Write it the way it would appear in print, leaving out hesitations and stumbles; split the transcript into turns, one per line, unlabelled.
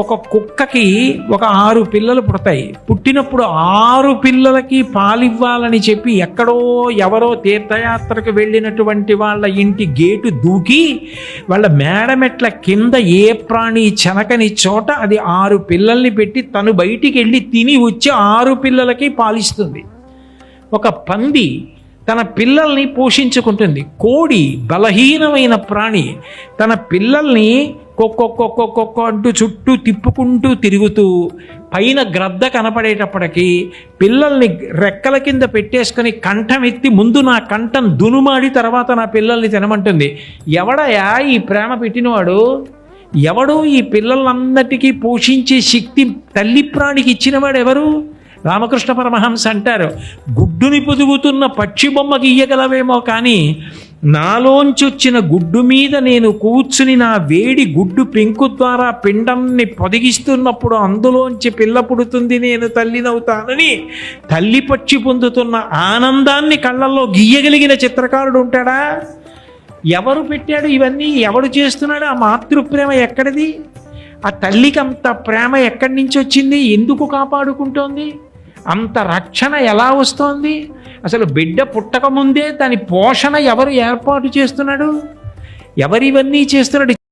ఒక కుక్కకి ఒక 6 పిల్లలు పుడతాయి. పుట్టినప్పుడు 6 పిల్లలకి పాలివ్వాలని చెప్పి ఎక్కడో ఎవరో తీర్థయాత్రకు వెళ్ళినటువంటి వాళ్ళ ఇంటి గేటు దూకి వాళ్ళ మేడమెట్ల కింద ఏ ప్రాణి చెనకని చోట అది 6 పిల్లల్ని పెట్టి తను బయటికి వెళ్ళి తిని వచ్చి 6 పిల్లలకి పాలిస్తుంది. ఒక పంది తన పిల్లల్ని పోషించుకుంటుంది. కోడి బలహీనమైన ప్రాణి తన పిల్లల్ని కొక్కొక్కొక్కొక్కొక్క అంటూ చుట్టూ తిప్పుకుంటూ తిరుగుతూ పైన గ్రద్ద కనపడేటప్పటికీ పిల్లల్ని రెక్కల కింద పెట్టేసుకొని కంఠం ఎత్తి ముందు నా కంఠం దునుమాడి తర్వాత నా పిల్లల్ని తినమంటుంది. ఎవడయా ఈ ప్రేమ పెట్టినవాడు? ఎవడు ఈ పిల్లలందరికీ పోషించే శక్తి తల్లి ప్రాణికి ఇచ్చినవాడు ఎవరు? రామకృష్ణ పరమహంస అంటారు, గుడ్డుని పొదుగుతున్న పక్షి బొమ్మ గీయగలవేమో కానీ నాలోంచి వచ్చిన గుడ్డు మీద నేను కూర్చుని నా వేడి గుడ్డు పెంకు ద్వారా పిండాన్ని పొదిగిస్తున్నప్పుడు అందులోంచి పిల్ల పుడుతుంది, నేను తల్లినవుతానని తల్లి పక్షి పొందుతున్న ఆనందాన్ని కళ్ళల్లో గీయగలిగిన చిత్రకారుడు ఉంటాడా? ఎవరు పెట్టాడు ఇవన్నీ? ఎవడు చేస్తున్నాడు? ఆ మాతృప్రేమ ఎక్కడిది? ఆ తల్లికి అంత ప్రేమ ఎక్కడి నుంచి వచ్చింది? ఎందుకు కాపాడుకుంటోంది? అంత రక్షణ ఎలా వస్తోంది? అసలు బిడ్డ పుట్టక ముందే దాని పోషణ ఎవరు ఏర్పాటు చేస్తున్నాడు? ఎవరివన్నీ చేస్తున్నాడు?